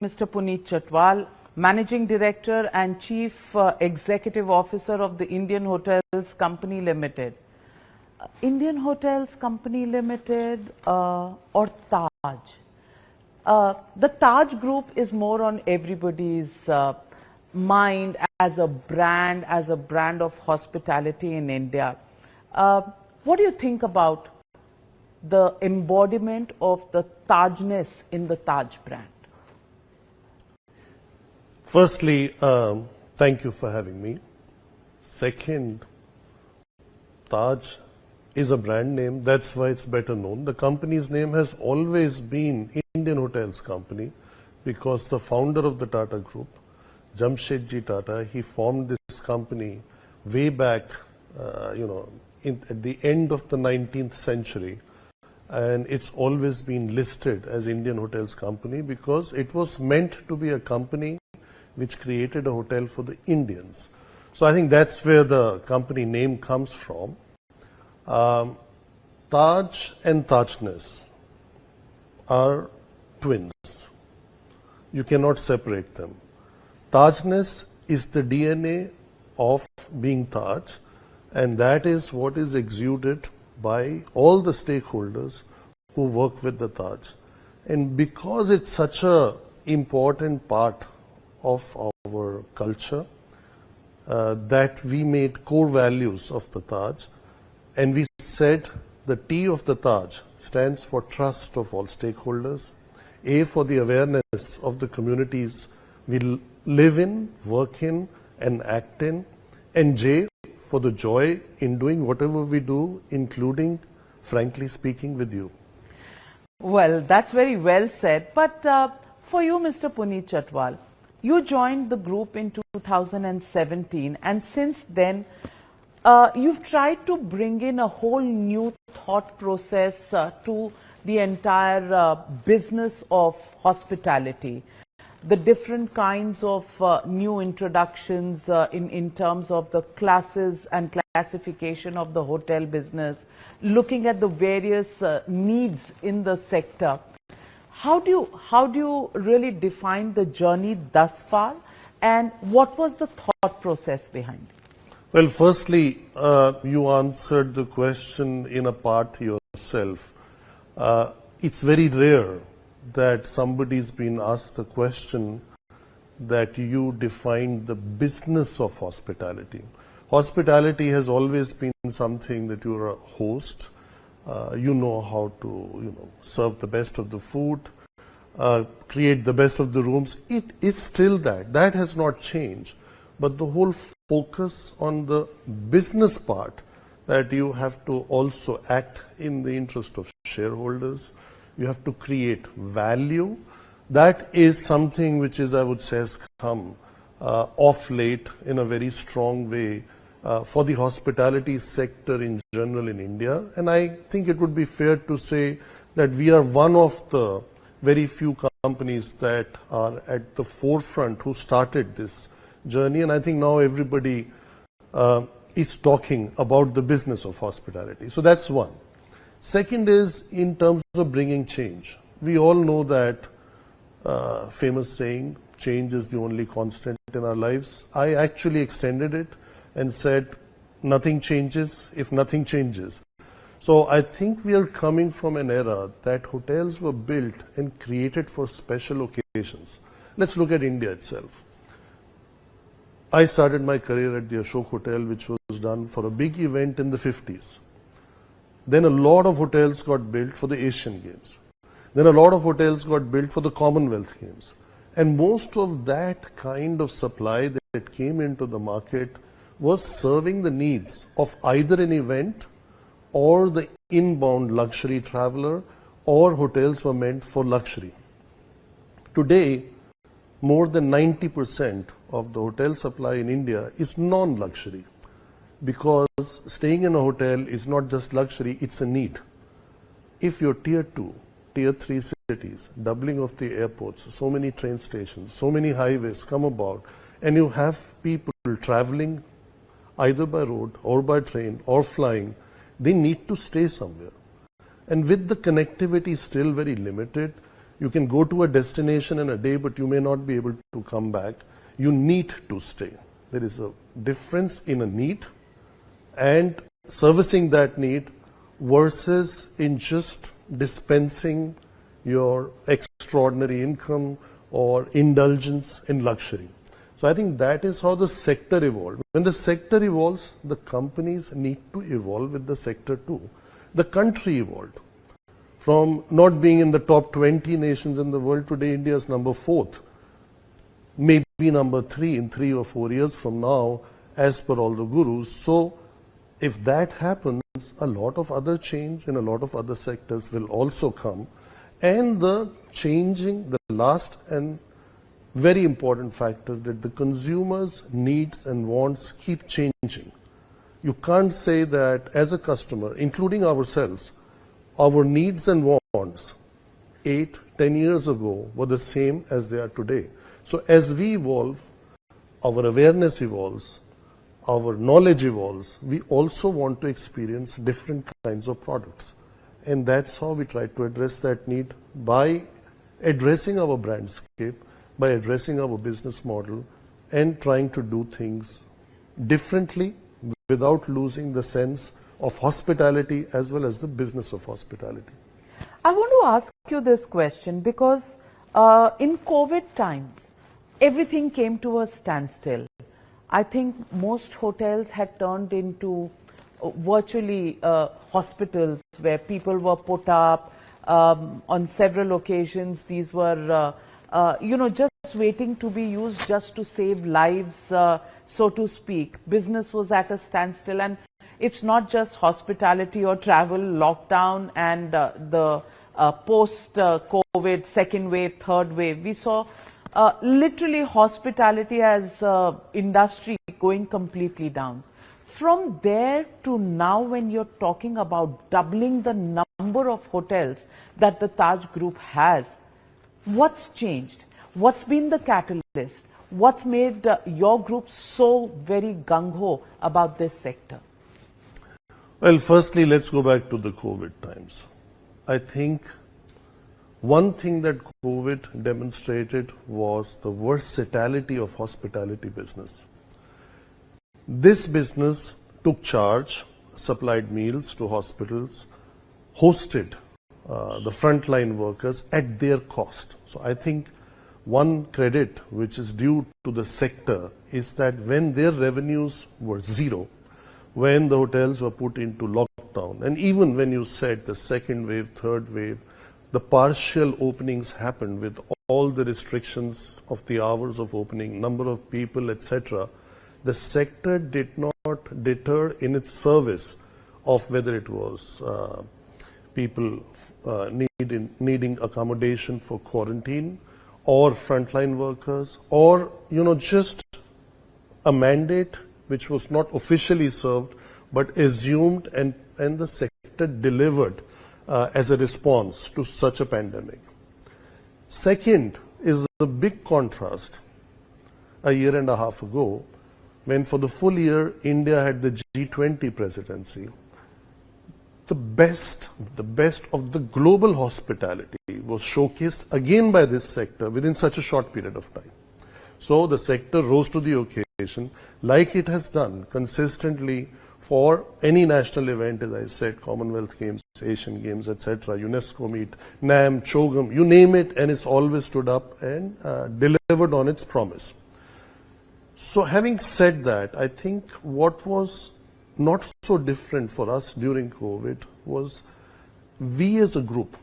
Mr. Puneet Chhatwal, Managing Director and Chief Executive Officer of the Indian Hotels Company Limited. Indian Hotels Company Limited or Taj? The Taj Group is more on everybody's mind as a brand of hospitality in India. What do you think about the embodiment of the Tajness in the Taj brand? Firstly, thank you for having me. Second, Taj is a brand name. That's why it's better known. The company's name has always been Indian Hotels Company because the founder of the Tata Group, Jamshedji Tata, he formed this company way back, at the end of the 19th century. And it's always been listed as Indian Hotels Company because it was meant to be a company which created a hotel for the Indians. So I think that's where the company name comes from. Taj and Tajness are twins. You cannot separate them. Tajness is the DNA of being Taj, and that is what is exuded by all the stakeholders who work with the Taj. And because it's such an important part of our culture, that we made core values of the Taj, and we said the T of the Taj stands for trust of all stakeholders, A for the awareness of the communities we live in, work in and act in, and J for the joy in doing whatever we do, including, frankly speaking, with you. Well, that's very well said. But for you, Mr. Puneet Chhatwal, you joined the group in 2017, and since then, you've tried to bring in a whole new thought process to the entire business of hospitality. The different kinds of new introductions in terms of the classes and classification of the hotel business, looking at the various needs in the sector. How do you really define the journey thus far, and what was the thought process behind it? Well, firstly, you answered the question in a part yourself. It's very rare that somebody's been asked the question that you defined the business of hospitality. Hospitality has always been something that you're a host. You know how to, serve the best of the food, create the best of the rooms. It is still that. That has not changed. But the whole focus on the business part, that you have to also act in the interest of shareholders, you have to create value. That is something which is, I would say, has come off late in a very strong way for the hospitality sector in general in India. And I think it would be fair to say that we are one of the very few companies that are at the forefront who started this journey. And I think now everybody is talking about the business of hospitality. So that's one. Second is in terms of bringing change. We all know that famous saying, change is the only constant in our lives. I actually extended it and said, nothing changes if nothing changes. So I think we are coming from an era that hotels were built and created for special occasions. Let's look at India itself. I started my career at the Ashok Hotel, which was done for a big event in the 50s. Then a lot of hotels got built for the Asian Games. Then a lot of hotels got built for the Commonwealth Games. And most of that kind of supply that came into the market was serving the needs of either an event or the inbound luxury traveler, or hotels were meant for luxury. Today, more than 90% of the hotel supply in India is non-luxury, because staying in a hotel is not just luxury, it's a need. If you're tier 2, tier 3 cities, doubling of the airports, so many train stations, so many highways come about, and you have people traveling either by road or by train or flying, they need to stay somewhere. And with the connectivity still very limited, You can go to a destination in a day, but you may not be able to come back. You need to stay. There is a difference in a need and servicing that need versus in just dispensing your extraordinary income or indulgence in luxury. So I think that is how the sector evolved. When the sector evolves, the companies need to evolve with the sector too. The country evolved. From not being in the top 20 nations in the world, today India is number 4th. Maybe number 3 in 3 or 4 years from now, as per all the gurus. So if that happens, a lot of other change in a lot of other sectors will also come. And the last and very important factor, that the consumers' needs and wants keep changing. You can't say that as a customer, including ourselves, our needs and wants 8, 10 years ago were the same as they are today. So as we evolve, our awareness evolves, our knowledge evolves, we also want to experience different kinds of products. And that's how we try to address that need, by addressing our brandscape, by addressing our business model, and trying to do things differently without losing the sense of hospitality as well as the business of hospitality. I want to ask you this question because in COVID times, everything came to a standstill. I think most hotels had turned into virtually hospitals where people were put up on several occasions. These were, just waiting to be used just to save lives, so to speak. Business was at a standstill, and it's not just hospitality or travel, lockdown and the post-COVID second wave, third wave. We saw literally hospitality as industry going completely down. From there to now, when you're talking about doubling the number of hotels that the Taj Group has, what's changed? What's been the catalyst? What's made your group so very gung-ho about this sector? Well, firstly, let's go back to the COVID times. I think one thing that COVID demonstrated was the versatility of hospitality business. This business took charge, supplied meals to hospitals, hosted the frontline workers at their cost. So I think one credit which is due to the sector is that when their revenues were zero, when the hotels were put into lockdown, and even when you said the second wave, third wave, the partial openings happened with all the restrictions of the hours of opening, number of people, etc. The sector did not deter in its service of whether it was people needing accommodation for quarantine, or frontline workers, or just a mandate which was not officially served but assumed, and the sector delivered as a response to such a pandemic. Second is the big contrast a year and a half ago, when for the full year India had the G20 presidency. The best of the global hospitality was showcased again by this sector within such a short period of time. So the sector rose to the occasion, like it has done consistently for any national event, as I said, Commonwealth Games, Asian Games, etc., UNESCO meet, NAM, CHOGM, you name it, and it's always stood up and delivered on its promise. So having said that, I think what was not so different for us during COVID was we as a group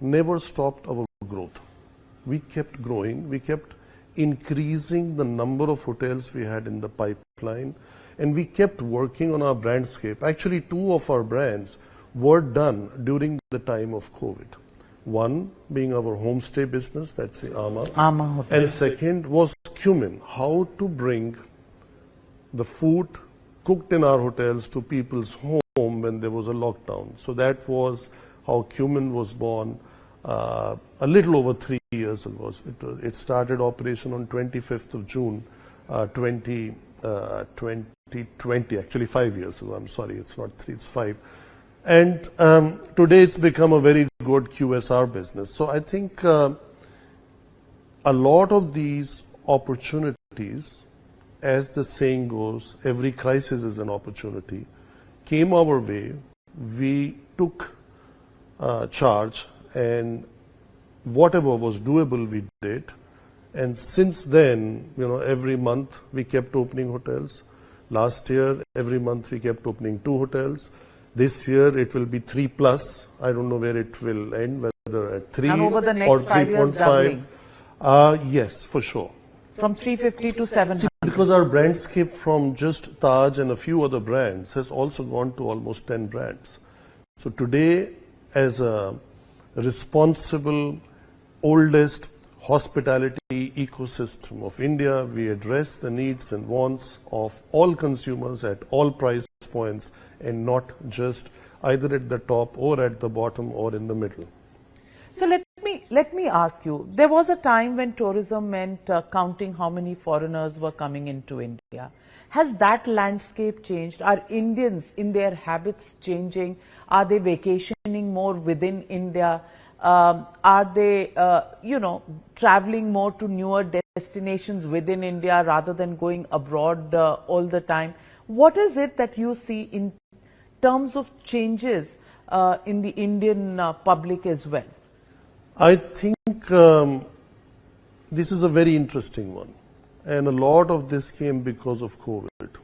never stopped our growth. We kept growing, we kept increasing the number of hotels we had in the pipeline, and we kept working on our brandscape. Actually, 2 of our brands were done during the time of COVID. One being our homestay business, that's the Ama Hotel. And second was Cumin, how to bring the food cooked in our hotels to people's home when there was a lockdown. So that was how Cumin was born a little over 3 years ago. It started operation on 25th of June 2020, actually 5 years ago. I'm sorry, it's not 3, it's 5. And today it's become a very good QSR business. So I think a lot of these opportunities, as the saying goes, every crisis is an opportunity, came our way. We took charge, and whatever was doable, we did. And since then, every month we kept opening hotels. Last year, every month we kept opening 2 hotels. This year it will be 3+. I don't know where it will end, whether at 3 And over the next or 5 years 3.5. Yes, for sure. From 350 to 700. Because our brandscape from just Taj and a few other brands has also gone to almost 10 brands. So today, as a responsible, oldest hospitality ecosystem of India, we address the needs and wants of all consumers at all price points, and not just either at the top or at the bottom or in the middle. So let me ask you, there was a time when tourism meant counting how many foreigners were coming into India. Has that landscape changed? Are Indians in their habits changing? Are they vacationing more within India? Are they, traveling more to newer destinations within India rather than going abroad all the time? What is it that you see in terms of changes in the Indian public as well? I think this is a very interesting one. And a lot of this came because of COVID.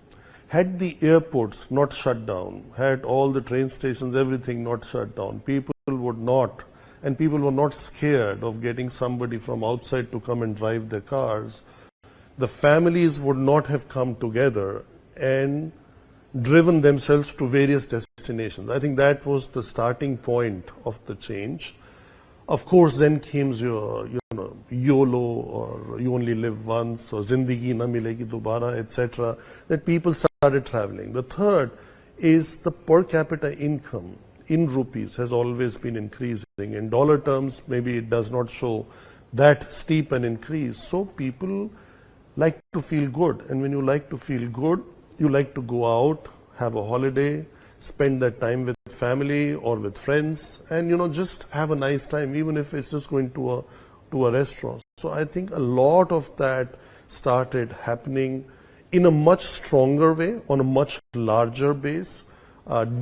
Had the airports not shut down, had all the train stations, everything not shut down, people were not scared of getting somebody from outside to come and drive their cars. The families would not have come together and driven themselves to various destinations. I think that was the starting point of the change. Of course, then came your, YOLO, or you only live once, or Zindagi na milegi dobara, etc., that people started traveling. The third is the per capita income in rupees has always been increasing. In dollar terms, maybe it does not show that steep an increase. So people like to feel good. And when you like to feel good, you like to go out, have a holiday, spend that time with family or with friends, and just have a nice time, even if it's just going to a restaurant. So I think a lot of that started happening in a much stronger way, on a much larger base,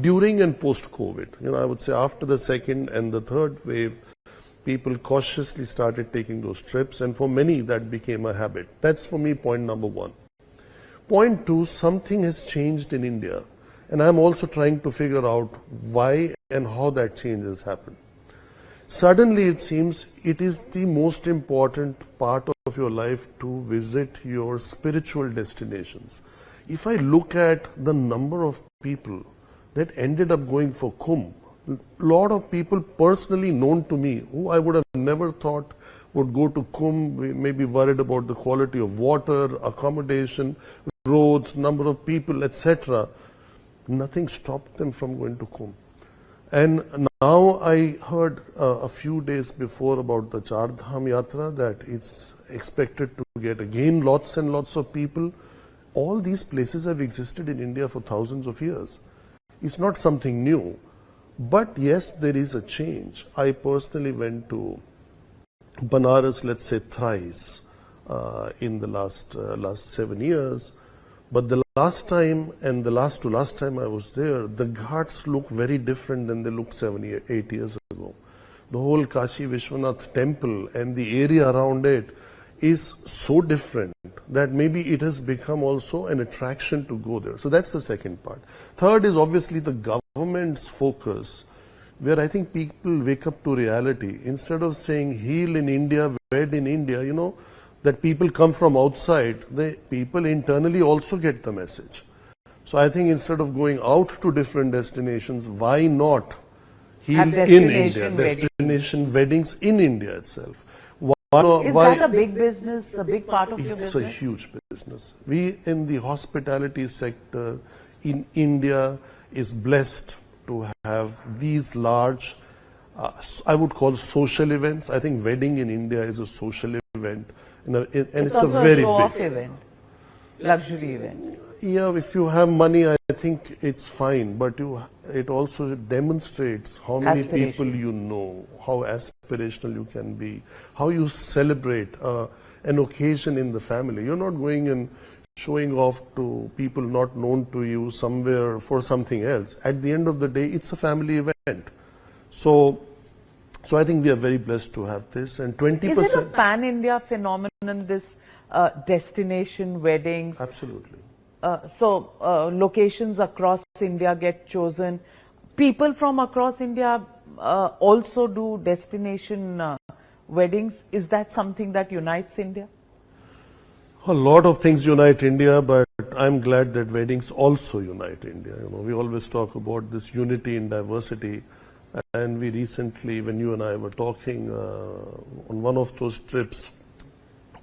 during and post-COVID. I would say after the second and the third wave, people cautiously started taking those trips, and for many that became a habit. That's for me point number 1. Point 2, something has changed in India. And I'm also trying to figure out why and how that change has happened. Suddenly it seems it is the most important part of your life to visit your spiritual destinations. If I look at the number of people that ended up going for Kumbh, a lot of people personally known to me who I would have never thought would go to Kumbh, maybe worried about the quality of water, accommodation, roads, number of people, etc., nothing stopped them from going to Kumbh. And now I heard a few days before about the Char Dham Yatra that it's expected to get again lots and lots of people. All these places have existed in India for thousands of years. It's not something new. But yes, there is a change. I personally went to Banaras, let's say, thrice in the last 7 years. But the last time and the last to last time I was there, the ghats look very different than they looked 7 or 8 years ago. The whole Kashi Vishwanath temple and the area around it is so different that maybe it has become also an attraction to go there. So that's the second part. Third is obviously the government's focus, where I think people wake up to reality. Instead of saying heal in India, wed in India, that people come from outside, the people internally also get the message. So I think instead of going out to different destinations, why not heal in India? Destination weddings in India itself. Is that a big business, a big part of your business? It's a huge business. We in the hospitality sector in India is blessed to have these large, I would call social events. I think wedding in India is a social event. And it's a very show-off event, luxury event. Yeah, if you have money, I think it's fine, but it also demonstrates how many people you know, how aspirational you can be, how you celebrate an occasion in the family. You're not going and showing off to people not known to you somewhere for something else. At the end of the day, it's a family event. So I think we are very blessed to have this. And 20%. Is it a pan-India phenomenon, this destination weddings? Absolutely. Locations across India get chosen. People from across India also do destination weddings. Is that something that unites India? A lot of things unite India, but I'm glad that weddings also unite India. You know, we always talk about this unity in diversity. And we recently, when you and I were talking on one of those trips,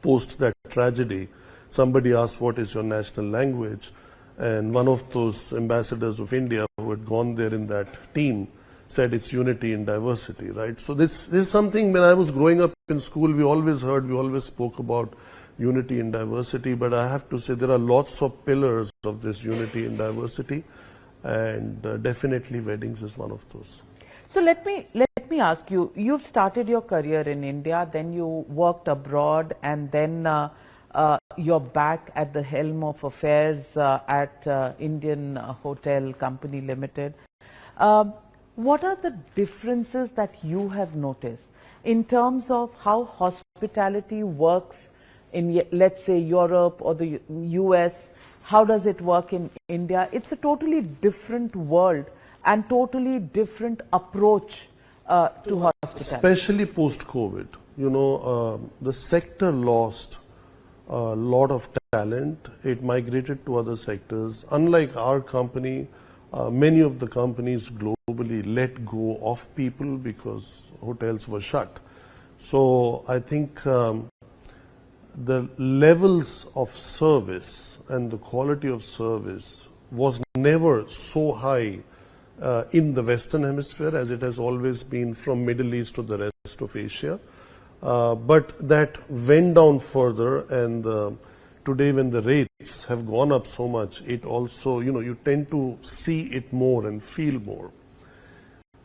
post that tragedy, somebody asked, what is your national language? And one of those ambassadors of India who had gone there in that team said it's unity in diversity, right? So this is something, when I was growing up in school, we always spoke about unity in diversity, but I have to say there are lots of pillars of this unity in diversity, and definitely weddings is one of those. So let me ask you, you've started your career in India, then you worked abroad, and then you're back at the helm of affairs at Indian Hotel Company Limited. What are the differences that you have noticed in terms of how hospitality works in, let's say, Europe or the US? How does it work in India? It's a totally different world and totally different approach to hospitality. Especially post-COVID, you know, the sector lost a lot of talent. It migrated to other sectors. Unlike our company, many of the companies globally let go of people because hotels were shut. So I think the levels of service and the quality of service was never so high in the Western Hemisphere as it has always been from Middle East to the rest of Asia. But that went down further, and today when the rates have gone up so much, it also, you know, you tend to see it more and feel more.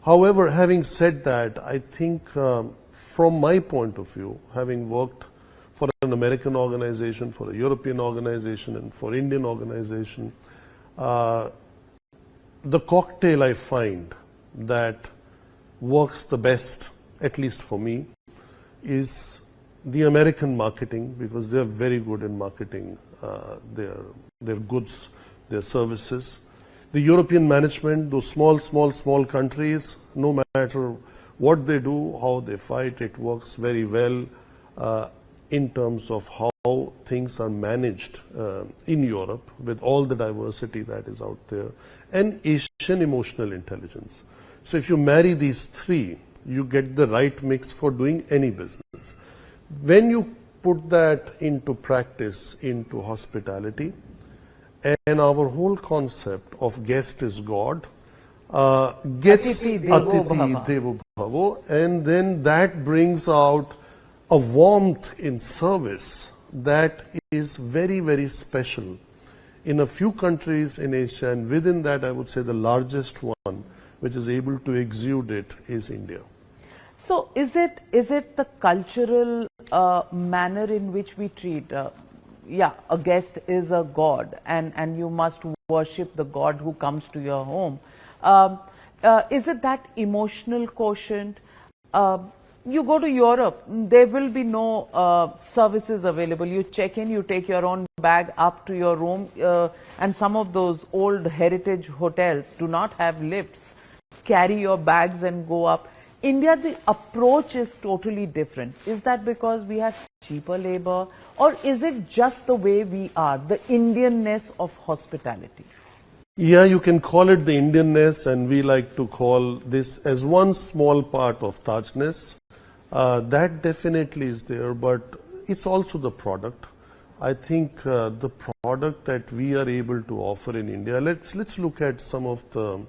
However, having said that, I think from my point of view, having worked for an American organization, for a European organization, and for Indian organization, the cocktail I find that works the best, at least for me, is the American marketing, because they're very good in marketing their goods, their services. The European management, those small countries, no matter what they do, how they fight, it works very well in terms of how things are managed in Europe with all the diversity that is out there, and Asian emotional intelligence. So if you marry these three, you get the right mix for doing any business. When you put that into practice, into hospitality, and our whole concept of guest is God gets Atithi Devo Bhavo, and then that brings out a warmth in service that is very, very special in a few countries in Asia, and within that I would say the largest one which is able to exude it is India. So is it the cultural manner in which we treat, a guest is a god, and you must worship the god who comes to your home. Is it that emotional quotient? You go to Europe, there will be no services available. You check in, you take your own bag up to your room, and some of those old heritage hotels do not have lifts. Carry your bags and go up. India, the approach is totally different. Is that because we have cheaper labor, or is it just the way we are, the Indianness of hospitality? Yeah, you can call it the Indianness, and we like to call this as one small part of Tajness. That definitely is there, but it's also the product. I think the product that we are able to offer in India, let's look at some of the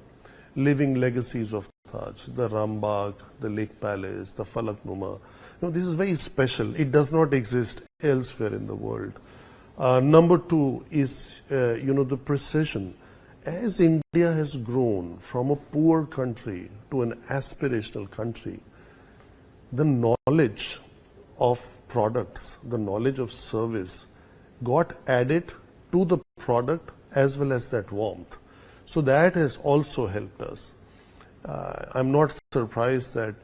living legacies of Taj, the Rambagh, the Lake Palace, the Falaknuma. This is very special. It does not exist elsewhere in the world. Number two is, the precision as India has grown from a poor country to an aspirational country, the knowledge of products, the knowledge of service got added to the product as well as that warmth. So that has also helped us. I'm not surprised that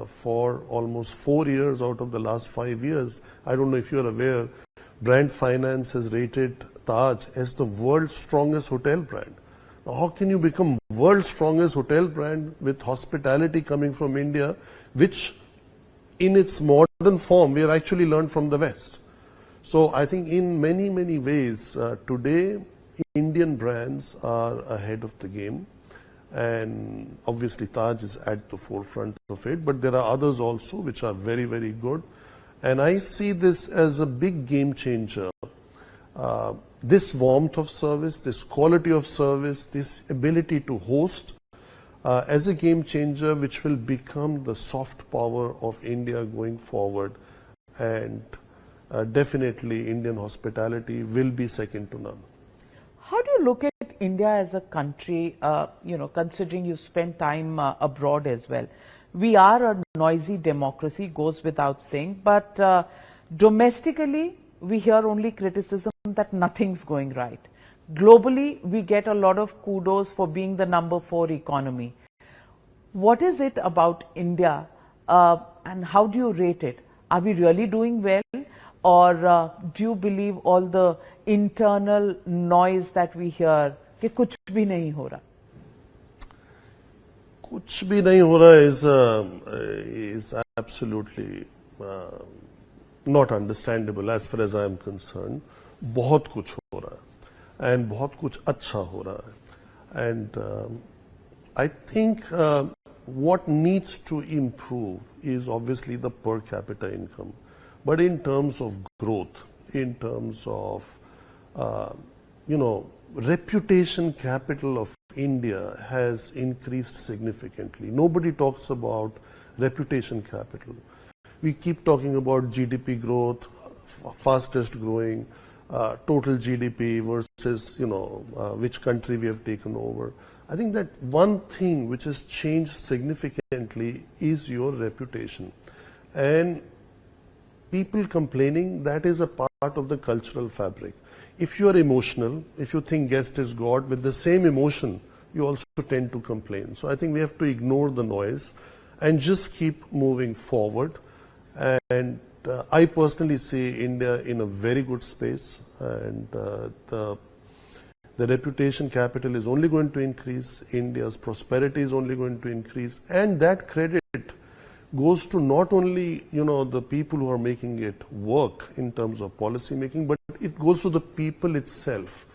for almost 4 years out of the last 5 years, I don't know if you're aware, Brand Finance has rated Taj as the world's strongest hotel brand. Now, how can you become world's strongest hotel brand with hospitality coming from India, which in its modern form we have actually learned from the West? So I think in many, many ways today Indian brands are ahead of the game, and obviously Taj is at the forefront of it, but there are others also which are very, very good. And I see this as a big game changer. This warmth of service, this quality of service, this ability to host as a game changer which will become the soft power of India going forward. And definitely Indian hospitality will be second to none. How do you look at India as a country, considering you spent time abroad as well? We are a noisy democracy, goes without saying, but domestically, we hear only criticism that nothing's going right. Globally, we get a lot of kudos for being the number 4 economy. What is it about India and how do you rate it? Are we really doing well? Or do you believe all the internal noise that we hear कि कुछ भी नहीं हो रहा? कुछ भी नहीं हो रहा is absolutely not understandable as far as I am concerned. बहुत कुछ हो रहा है and बहुत कुछ अच्छा हो रहा है, and I think what needs to improve is obviously the per capita income. But in terms of growth, in terms of, reputation capital of India has increased significantly. Nobody talks about reputation capital. We keep talking about GDP growth, fastest growing, total GDP versus, which country we have taken over. I think that one thing which has changed significantly is your reputation. And people complaining, that is a part of the cultural fabric. If you are emotional, if you think guest is God, with the same emotion, you also tend to complain. So I think we have to ignore the noise and just keep moving forward. And I personally see India in a very good space, and the reputation capital is only going to increase. India's prosperity is only going to increase, and that credit goes to not only the people who are making it work in terms of policy making, but it goes to the people itself.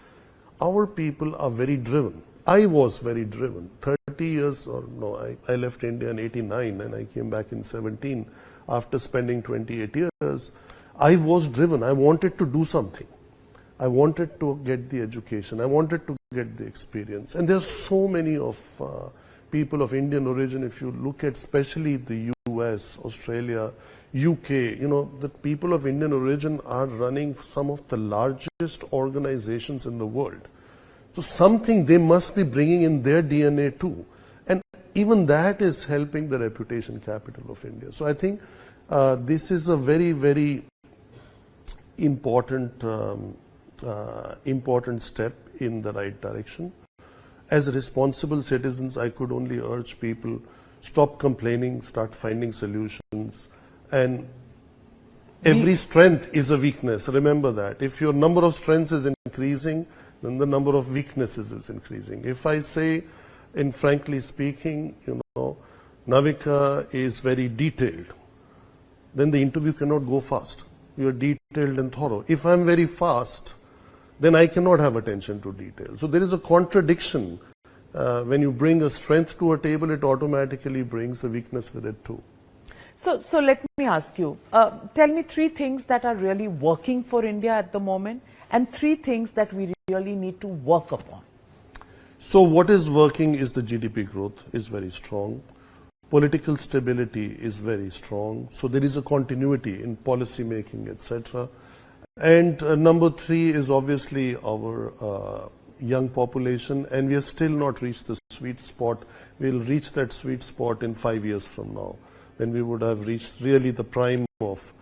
Our people are very driven. I was very driven. 30 years, or no, I left India in 89 and I came back in 17 after spending 28 years. I was driven. I wanted to do something. I wanted to get the education. I wanted to get the experience. And there are so many of people of Indian origin. If you look at especially the US, Australia, UK, the people of Indian origin are running some of the largest organizations in the world. So something they must be bringing in their DNA too. And even that is helping the reputation capital of India. So I think this is a very, very important step in the right direction. As responsible citizens, I could only urge people, stop complaining, start finding solutions. And every strength is a weakness. Remember that. If your number of strengths is increasing, then the number of weaknesses is increasing. If I say, in frankly speaking, Navika is very detailed, then the interview cannot go fast. You are detailed and thorough. If I'm very fast, then I cannot have attention to detail. So there is a contradiction. When you bring a strength to a table, it automatically brings a weakness with it too. So let me ask you, tell me 3 things that are really working for India at the moment and 3 things that we really need to work upon. So what is working is the GDP growth is very strong. Political stability is very strong. So there is a continuity in policy making, etc. And number 3 is obviously our young population, and we have still not reached the sweet spot. We'll reach that sweet spot in 5 years from now, when we would have reached really the prime of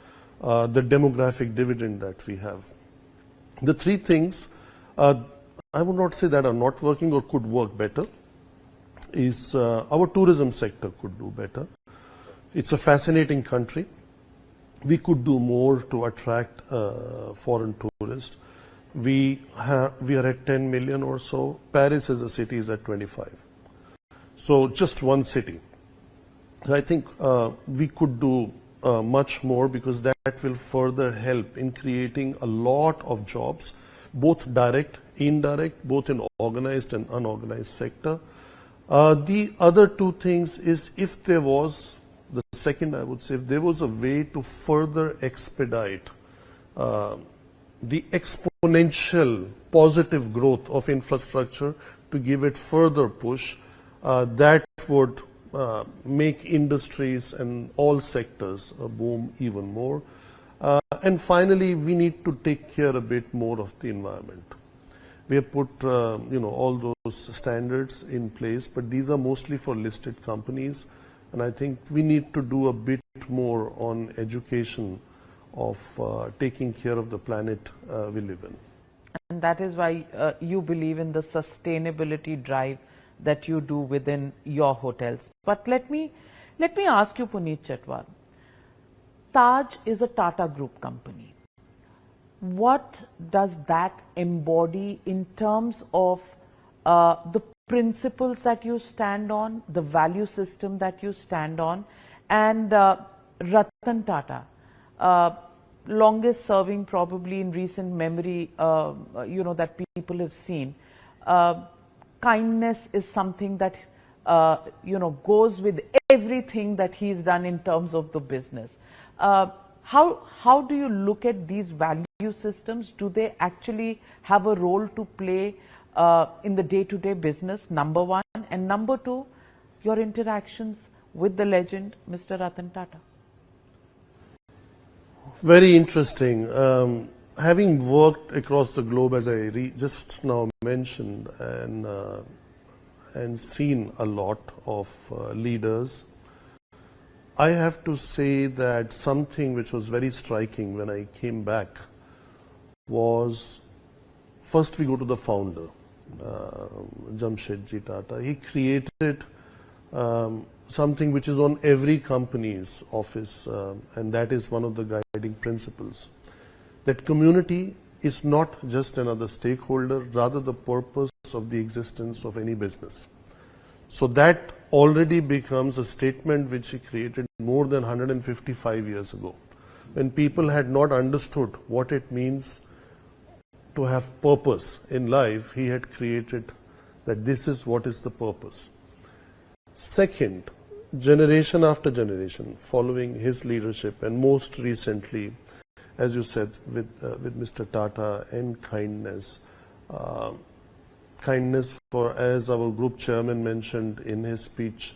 the demographic dividend that we have. The three things, I would not say that are not working or could work better, is our tourism sector could do better. It's a fascinating country. We could do more to attract foreign tourists. We are at 10 million or so. Paris as a city is at 25. So just one city. I think we could do much more, because that will further help in creating a lot of jobs, both direct, indirect, both in organized and unorganized sector. The other two things is, if there was, the second I would say, if there was a way to further expedite the exponential positive growth of infrastructure, to give it further push, that would make industries and all sectors boom even more. And finally, we need to take care a bit more of the environment. We have put all those standards in place, but these are mostly for listed companies, and I think we need to do a bit more on education of taking care of the planet we live in. And that is why you believe in the sustainability drive that you do within your hotels. But let me ask you, Puneet Chhatwal, Taj is a Tata Group company. What does that embody in terms of the principles that you stand on, the value system that you stand on, and Ratan Tata, longest serving probably in recent memory, that people have seen. Kindness is something that, goes with everything that he's done in terms of the business. How do you look at these value systems? Do they actually have a role to play in the day-to-day business, number one? And number two, your interactions with the legend, Mr. Ratan Tata. Very interesting. Having worked across the globe, as I just now mentioned, and seen a lot of leaders, I have to say that something which was very striking when I came back was, first we go to the founder, Jamshedji Tata. He created something which is on every company's office, and that is one of the guiding principles. That community is not just another stakeholder, rather the purpose of the existence of any business. So that already becomes a statement which he created more than 155 years ago, when people had not understood what it means to have purpose in life. He had created that this is what is the purpose. Second, generation after generation, following his leadership, and most recently, as you said, with Mr. Tata, and kindness. Kindness for, as our group chairman mentioned in his speech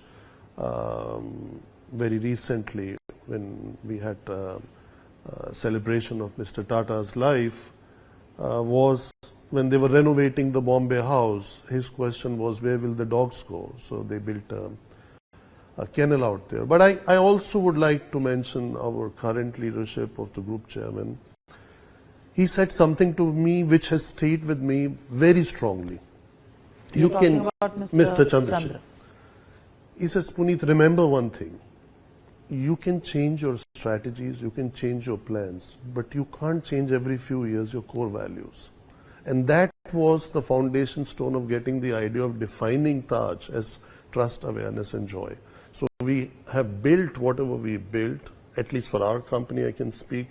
very recently, when we had a celebration of Mr. Tata's life, was when they were renovating the Bombay house. His question was, where will the dogs go? So they built a kennel out there. But I also would like to mention our current leadership of the group chairman. He said something to me which has stayed with me very strongly. You're talking about Mr. Chandra. He says, Puneet, remember one thing. You can change your strategies, you can change your plans, but you can't change every few years your core values. And that was the foundation stone of getting the idea of defining Taj as trust, awareness, and joy. So we have built whatever we built, at least for our company I can speak,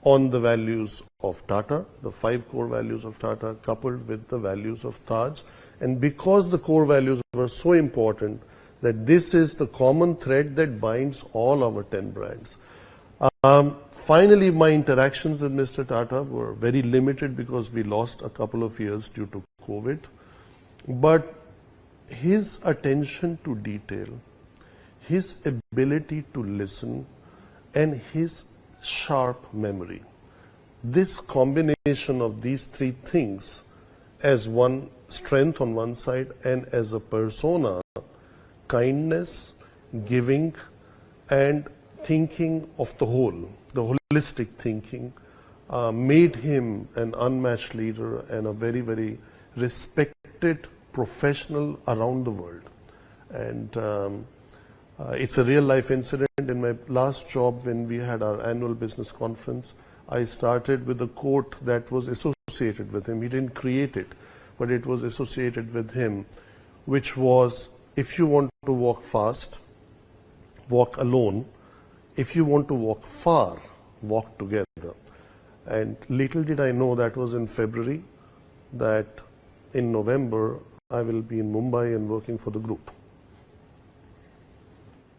on the values of Tata, the 5 core values of Tata, coupled with the values of Taj. And because the core values were so important, that this is the common thread that binds all our 10 brands. Finally, my interactions with Mr. Tata were very limited because we lost a couple of years due to COVID. But his attention to detail, his ability to listen, and his sharp memory, this combination of these 3 things as one strength on one side, and as a persona, kindness, giving, and thinking of the whole, the holistic thinking, made him an unmatched leader and a very, very respected professional around the world. And it's a real life incident. In my last job, when we had our annual business conference, I started with a quote that was associated with him. He didn't create it, but it was associated with him, which was, if you want to walk fast, walk alone. If you want to walk far, walk together. And little did I know that was in February, that in November I will be in Mumbai and working for the group.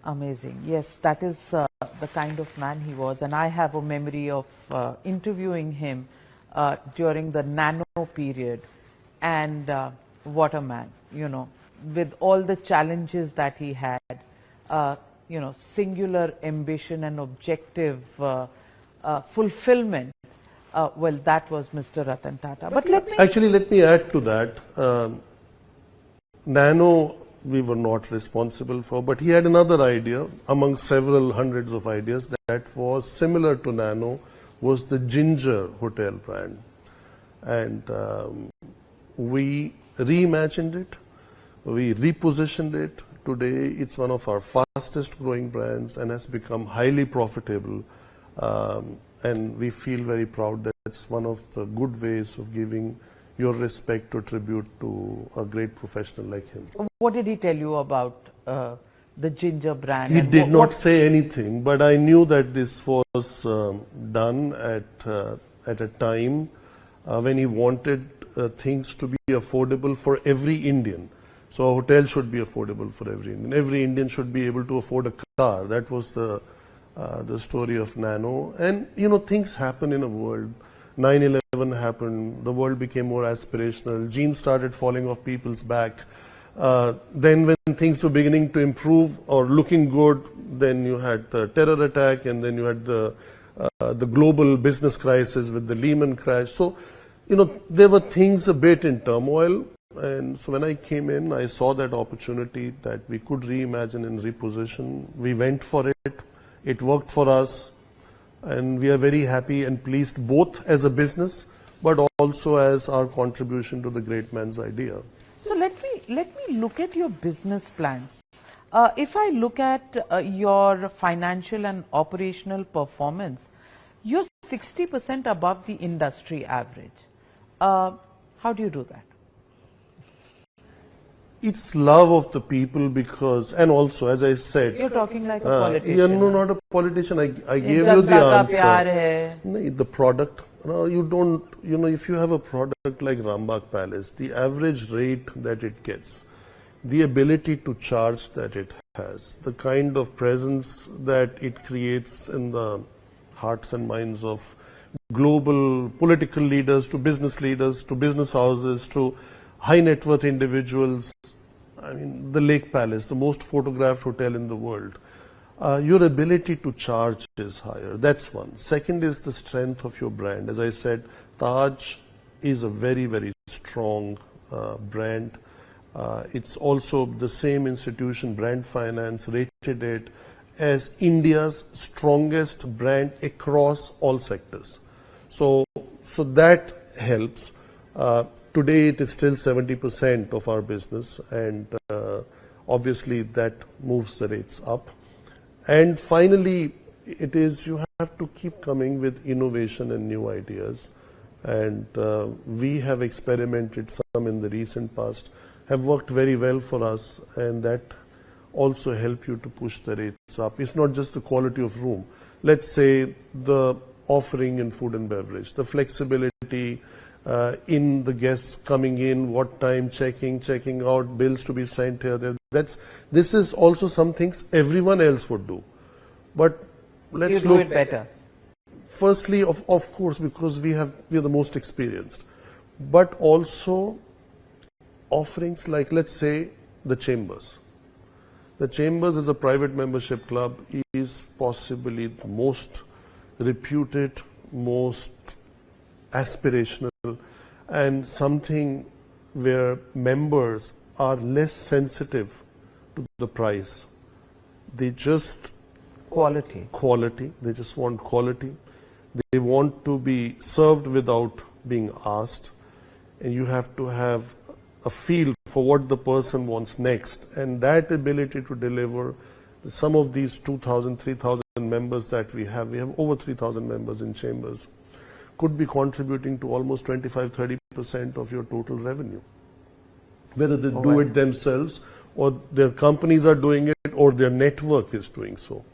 Amazing. Yes, that is the kind of man he was. And I have a memory of interviewing him during the nano period. And what a man, you know, with all the challenges that he had, you know, singular ambition and objective fulfillment. Well, that was Mr. Ratan Tata. But let me add to that. Nano, we were not responsible for, but he had another idea among several hundreds of ideas that was similar to Nano, was the Ginger hotel brand. And we reimagined it, we repositioned it. Today, it's one of our fastest growing brands and has become highly profitable. And we feel very proud that it's one of the good ways of giving your respect or tribute to a great professional like him. What did he tell you about the Ginger brand? He did not say anything, but I knew that this was done at a time when he wanted things to be affordable for every Indian. So a hotel should be affordable for every Indian. Every Indian should be able to afford a car. That was the story of Nano. And, you know, things happen in a world. 9/11 happened. The world became more aspirational. Jeans started falling off people's back. Then when things were beginning to improve or looking good, then you had the terror attack, and then you had the global business crisis with the Lehman crash. So, you know, there were things a bit in turmoil. And so when I came in, I saw that opportunity that we could reimagine and reposition. We went for it. It worked for us. And we are very happy and pleased, both as a business, but also as our contribution to the great man's idea. So let me look at your business plans. If I look at your financial and operational performance, you're 60% above the industry average. How do you do that? It's love of the people, because, and also, as I said... You're talking like a politician. Yeah, no, not a politician. I gave you the answer. The product, you don't, you know, if you have a product like Rambagh Palace, the average rate that it gets, the ability to charge that it has, the kind of presence that it creates in the hearts and minds of global political leaders, to business houses, to high net worth individuals. I mean, the Lake Palace, the most photographed hotel in the world. Your ability to charge is higher. That's one. Second is the strength of your brand. As I said, Taj is a very, very strong brand. It's also the same institution, Brand Finance, rated it as India's strongest brand across all sectors. So that helps. Today it is still 70% of our business, and obviously that moves the rates up. And finally, it is, you have to keep coming with innovation and new ideas. And we have experimented some in the recent past, have worked very well for us, and that also help you to push the rates up. It's not just the quality of room. Let's say the offering in food and beverage, the flexibility in the guests coming in, what time checking out, bills to be sent here, there. This is also some things everyone else would do. But let's look. You do it better. Firstly, of course, because we are the most experienced. But also offerings like, let's say, the Chambers. The Chambers as a private membership club is possibly the most reputed, most aspirational, and something where members are less sensitive to the price. They just quality. They just want quality. They want to be served without being asked. And you have to have a feel for what the person wants next. And that ability to deliver, some of these 2,000, 3,000 members that we have over 3,000 members in chambers, could be contributing to almost 25-30% of your total revenue. Whether they do it themselves or their companies are doing it or their network is doing so.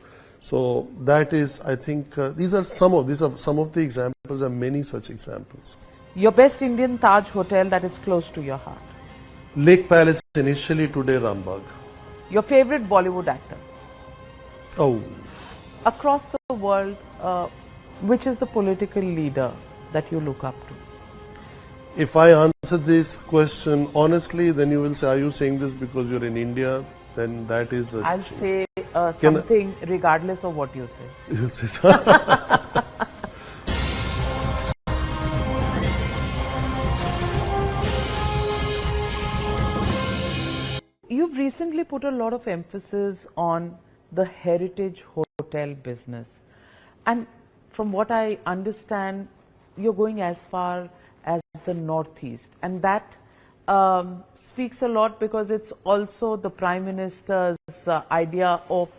So that is, I think, these are some of the examples. There are many such examples. Your best Indian Taj hotel that is close to your heart? Lake Palace initially, today Rambagh. Your favorite Bollywood actor? Oh. Across the world, which is the political leader that you look up to? If I answer this question honestly, then you will say, are you saying this because you're in India? Then that is I'll say something regardless of what you say. You'll say so. You've recently put a lot of emphasis on the heritage hotel business. And from what I understand, you're going as far as the Northeast. And that speaks a lot because it's also the Prime Minister's idea of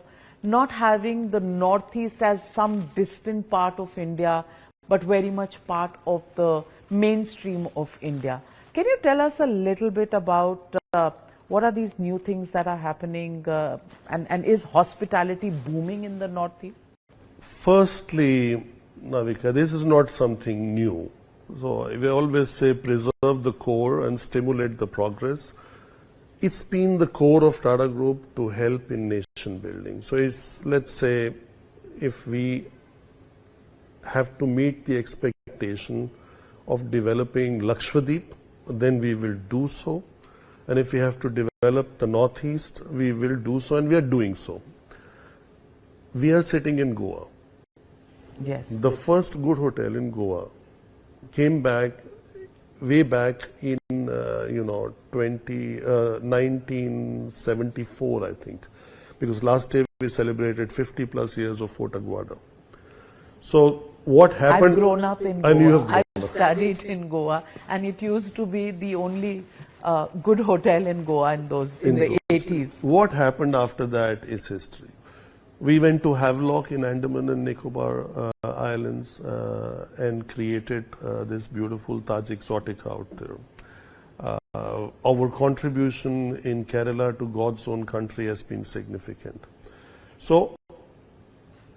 not having the Northeast as some distant part of India, but very much part of the mainstream of India. Can you tell us a little bit about what are these new things that are happening and is hospitality booming in the Northeast? Firstly, Navika, this is not something new. So we always say preserve the core and stimulate the progress. It's been the core of Tata Group to help in nation building. So it's, let's say, if we have to meet the expectation of developing Lakshadweep, then we will do so. And if we have to develop the Northeast, we will do so, and we are doing so. We are sitting in Goa. Yes. The first good hotel in Goa came back way back in 1974, I think, because last year we celebrated 50 plus years of Fort Aguada. So what happened? I've grown up in Goa. I've studied in Goa, and it used to be the only good hotel in Goa in the 80s. What happened after that is history. We went to Havelock in Andaman and Nicobar Islands and created this beautiful Taj Exotica out there. Our contribution in Kerala to God's own country has been significant. So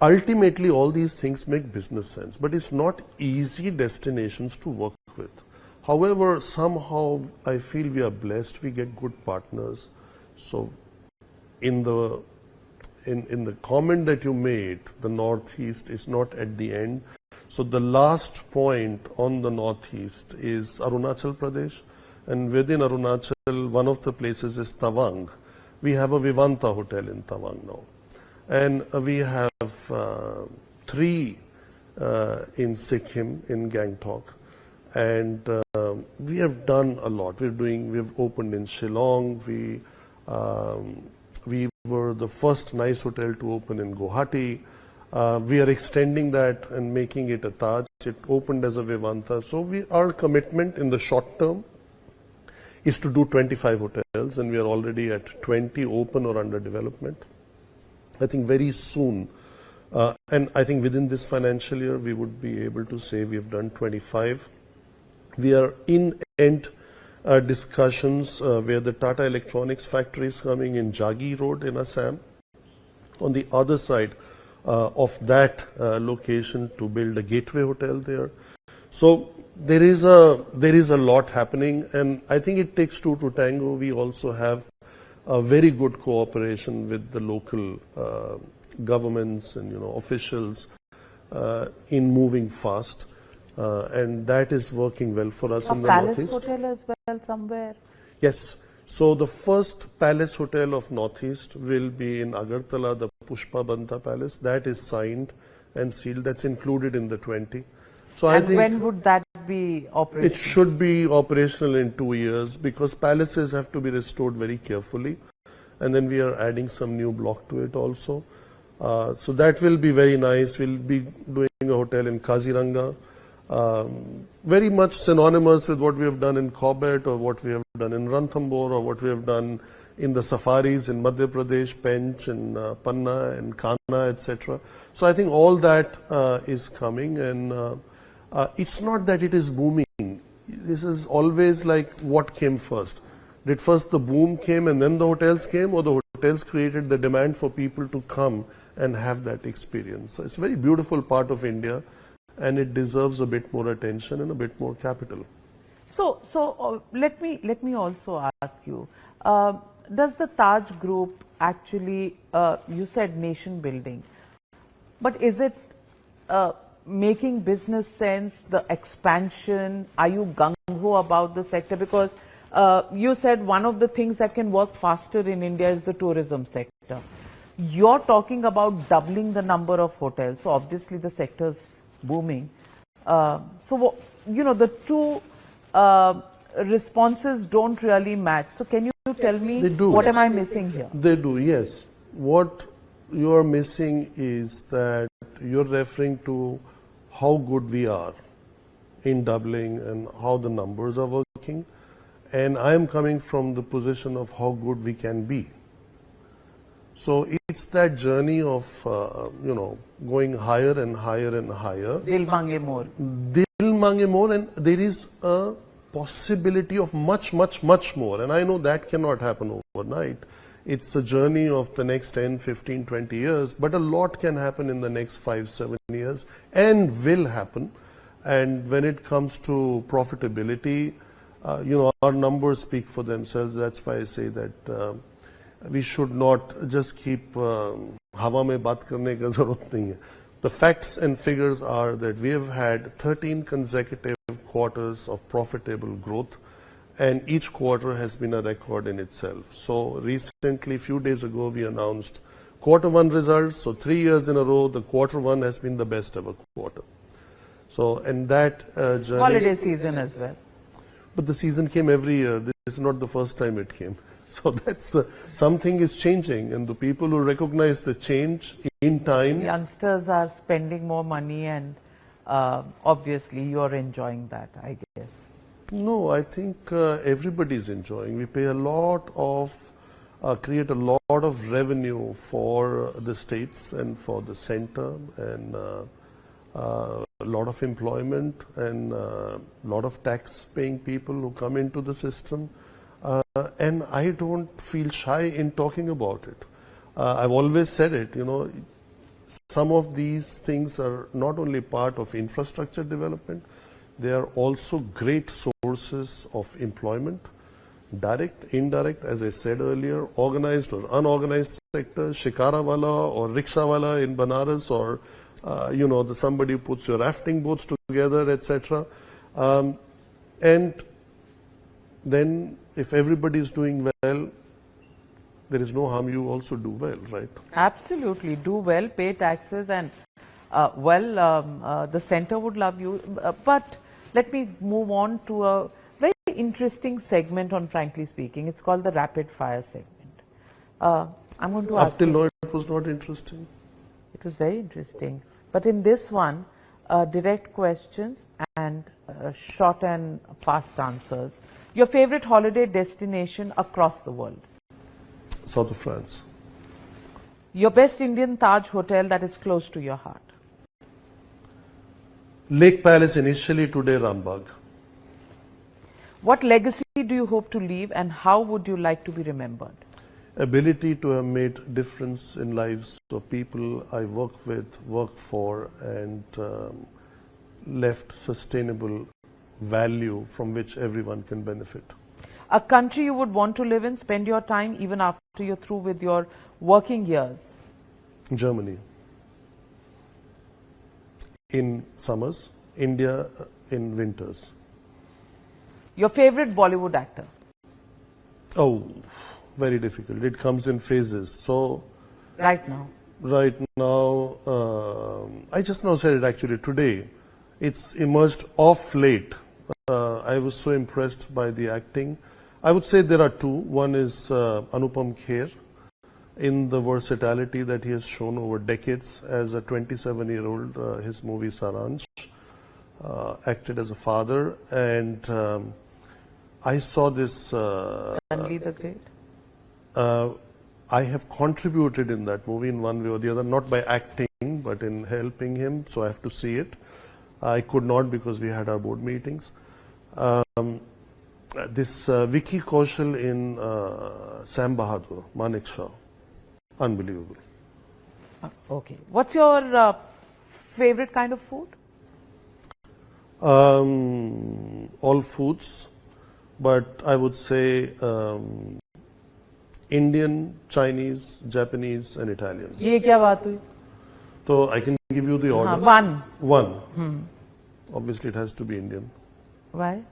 ultimately all these things make business sense, but it's not easy destinations to work with. However, somehow I feel we are blessed, we get good partners. So in the comment that you made, the Northeast is not at the end. So the last point on the Northeast is Arunachal Pradesh, and within Arunachal, one of the places is Tawang. We have a Vivanta hotel in Tawang now. And we have 3 in Sikkim, in Gangtok. And we have done a lot. We've opened in Shillong. We were the first nice hotel to open in Guwahati. We are extending that and making it a Taj. It opened as a Vivanta. So our commitment in the short term is to do 25 hotels, and we are already at 20 open or under development. I think very soon, and I think within this financial year, we would be able to say we have done 25. We are in end discussions where the Tata Electronics factory is coming in Jagi Road in Assam. On the other side of that location to build a gateway hotel there. So there is a lot happening, and I think it takes 2 to tango. We also have a very good cooperation with the local governments and officials in moving fast. And that is working well for us in the Northeast. A palace hotel as well somewhere? Yes. So the first palace hotel of Northeast will be in Agartala, the Pushpa Banta Palace. That is signed and sealed. That's included in the 20. So and I think when would that be operational? It should be operational in 2 years because palaces have to be restored very carefully. And then we are adding some new block to it also. So that will be very nice. We'll be doing a hotel in Kaziranga. Very much synonymous with what we have done in Corbett or what we have done in Ranthambore or what we have done in the safaris in Madhya Pradesh, Pench and Panna and Kanha, etc. So I think all that is coming, and it's not that it is booming. This is always like what came first. Did first the boom came and then the hotels came, or the hotels created the demand for people to come and have that experience? So it's a very beautiful part of India, and it deserves a bit more attention and a bit more capital. So let me also ask you, does the Taj Group actually, you said nation building, but is it making business sense, the expansion? Are you gung-ho about the sector? Because you said one of the things that can work faster in India is the tourism sector. You're talking about doubling the number of hotels, so obviously the sector's booming. So, you know, the two responses don't really match. So can you tell me what am I missing here? They do, yes. What you're missing is that you're referring to how good we are in doubling and how the numbers are working. And I am coming from the position of how good we can be. So it's that journey of, you know, going higher and higher and higher. Dil mange more. Dil mange more, and there is a possibility of much, much, much more. And I know that cannot happen overnight. It's a journey of the next 10, 15, 20 years, but a lot can happen in the next 5, 7 years and will happen. And when it comes to profitability, you know, our numbers speak for themselves. That's why I say that we should not just keep hawa mein baat karne ka zarurat nahi hai. The facts and figures are that we have had 13 consecutive quarters of profitable growth, and each quarter has been a record in itself. So recently, few days ago, we announced Q1 results. So 3 years in a row, the Q1 has been the best ever quarter. So, and that journey... Holiday season as well. But the season came every year. This is not the first time it came. So that's something is changing, and the people who recognize the change in time. Youngsters are spending more money, and obviously you're enjoying that, I guess. No, I think everybody is enjoying. We pay a lot of, create a lot of revenue for the states and for the center, and a lot of employment and a lot of tax-paying people who come into the system. And I don't feel shy in talking about it. I've always said it, you know, some of these things are not only part of infrastructure development, they are also great sources of employment, direct, indirect, as I said earlier, organized or unorganized sector, shikara wala or rickshaw wala in Banaras, or you know, somebody who puts your rafting boats together, etc. And then if everybody is doing well, there is no harm you also do well, right? Absolutely. Do well, pay taxes, and the center would love you. But let me move on to a very interesting segment on Frankly Speaking. It's called the Rapid Fire segment. I'm going to ask Up till you. now it was not interesting. It was very interesting. But in this one, direct questions and short and fast answers. Your favorite holiday destination across the world? South of France. Your best Indian Taj hotel that is close to your heart? Lake Palace initially, today Rambagh. What legacy do you hope to leave, and how would you like to be remembered? Ability to have made difference in lives of people I work with, work for, and left sustainable value from which everyone can benefit. A country you would want to live in, spend your time even after you're through with your working years? Germany. In summers, India in winters. Your favorite Bollywood actor? Oh, very difficult. It comes in phases. So, right now, I just now said it actually today. It's emerged off late. I was so impressed by the acting. I would say there are two. One is Anupam Kher, in the versatility that he has shown over decades as a 27-year-old. His movie Saransh, acted as a father, and I saw this. Ranveer the Great. I have contributed in that movie in one way or the other, not by acting, but in helping him, so I have to see it. I could not because we had our board meetings. This Vicky Kaushal in Sam Bahadur, Manik Shah, unbelievable. Okay. What's your favorite kind of food? All foods, but I would say Indian, Chinese, Japanese, and Italian. ये क्या बात हुई? So I can give you the order. One. Obviously, it has to be Indian. Why?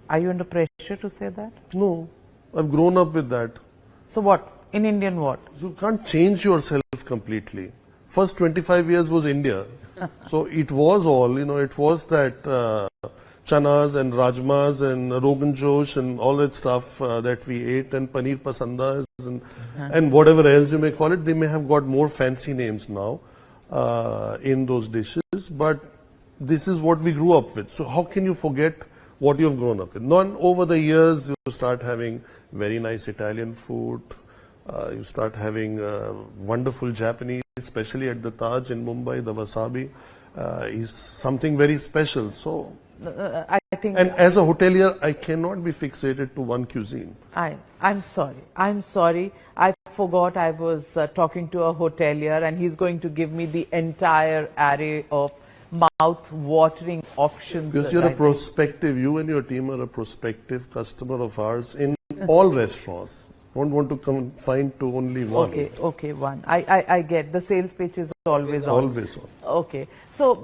Are you under pressure to say that? No, I've grown up with that. So what? In Indian what? You can't change yourself completely. First 25 years was India. So it was all, it was that chanas and rajmas and rogan josh and all that stuff that we ate, and paneer pasandas and whatever else you may call it. They may have got more fancy names now in those dishes, but this is what we grew up with. So how can you forget what you have grown up with? None. Over the years, you start having very nice Italian food. You start having wonderful Japanese, especially at the Taj in Mumbai. The wasabi is something very special. So, I think. and as a hotelier, I cannot be fixated to one cuisine. I'm sorry. I forgot I was talking to a hotelier, and he's going to give me the entire array of mouth-watering options. Because you're a prospective, you and your team are a prospective customer of ours in all restaurants. Don't want to confine to only one. Okay, one. I get the sales pitch is always on. Always on. Okay, so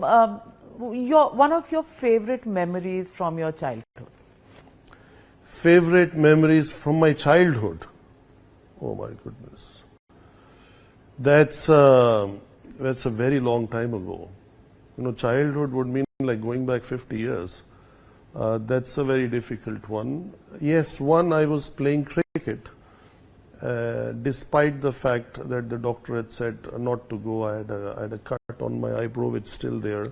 one of your favorite memories from your childhood. Favorite memories from my childhood. Oh my goodness, that's a very long time ago. Childhood would mean like going back 50 years. That's a very difficult one. Yes, one, I was playing cricket. Despite the fact that the doctor had said not to go, I had a cut on my eyebrow. It's still there,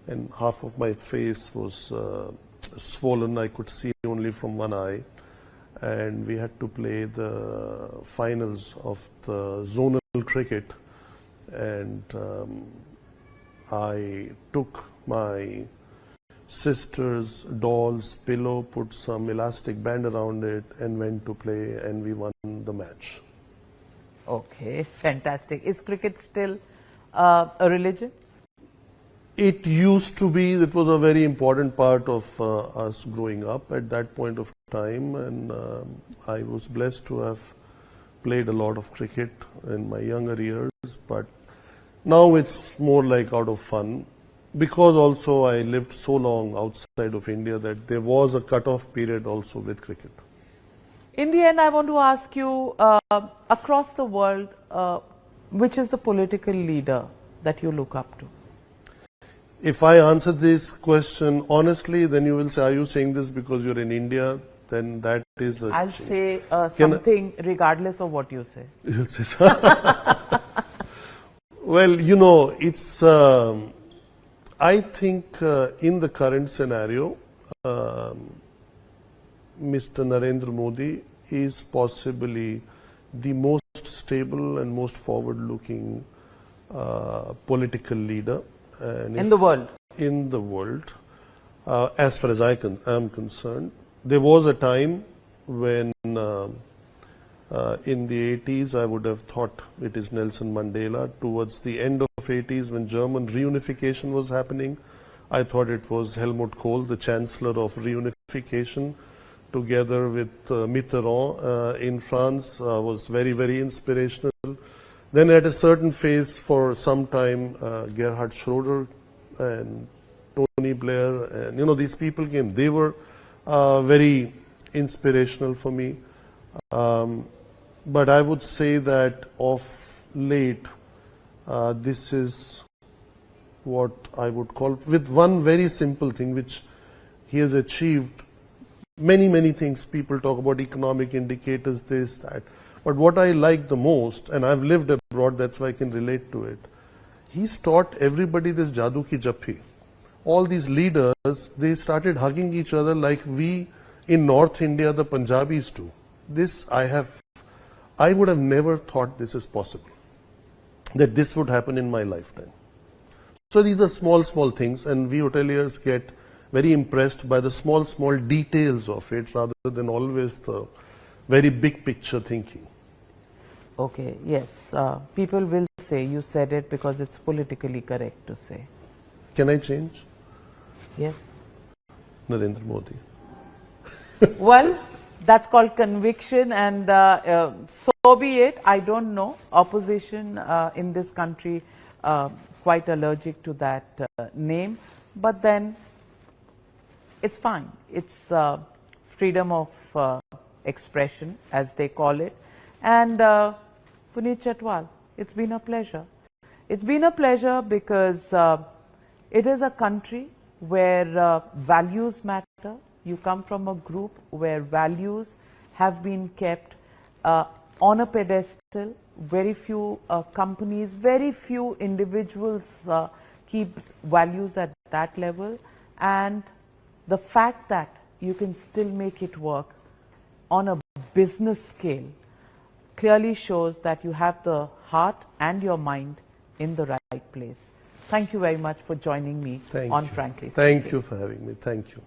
and half of my face was swollen. I could see only from one eye, and we had to play the finals of the zonal cricket, and I took my sister's doll's pillow, put some elastic band around it, and went to play, and we won the match. Okay, fantastic. Is cricket still a religion? It used to be. It was a very important part of us growing up at that point of time, and I was blessed to have played a lot of cricket in my younger years, but now it's more like out of fun. Because also I lived so long outside of India that there was a cut-off period also with cricket. In the end, I want to ask you, across the world, which is the political leader that you look up to? If I answer this question honestly, then you will say, are you saying this because you're in India? Then that is a I'll change. say something regardless of what you say. You'll say so. Well, it's... I think in the current scenario, Mr. Narendra Modi is possibly the most stable and most forward-looking political leader. And in the world? In the world. As far as I am concerned. There was a time when in the 80s, I would have thought it is Nelson Mandela. Towards the end of 80s, when German reunification was happening, I thought it was Helmut Kohl, the Chancellor of reunification, together with Mitterrand in France, was very, very inspirational. Then at a certain phase, for some time, Gerhard Schroeder and Tony Blair, and these people came. They were very inspirational for me. But I would say that of late, this is what I would call, with one very simple thing which he has achieved. Many things people talk about, economic indicators, this, that. But what I like the most, and I've lived abroad, that's why I can relate to it, he's taught everybody this jadoo ki jappi. All these leaders, they started hugging each other like we in North India, the Punjabis do. This I would have never thought this is possible, that this would happen in my lifetime. So these are small things, and we hoteliers get very impressed by the small details of it rather than always the very big picture thinking. Okay, yes. People will say you said it because it's politically correct to say. Can I change? Yes. Narendra Modi. Well, that's called conviction, and so be it. I don't know. Opposition in this country quite allergic to that name, but then it's fine. It's freedom of expression, as they call it. And Puneet Chhatwal, it's been a pleasure. It's been a pleasure because it is a country where values matter. You come from a group where values have been kept on a pedestal. Very few companies, very few individuals keep values at that level. And the fact that you can still make it work on a business scale clearly shows that you have the heart and your mind in the right place. Thank you very much for joining me on Frankly Speaking. Thank you for having me. Thank you.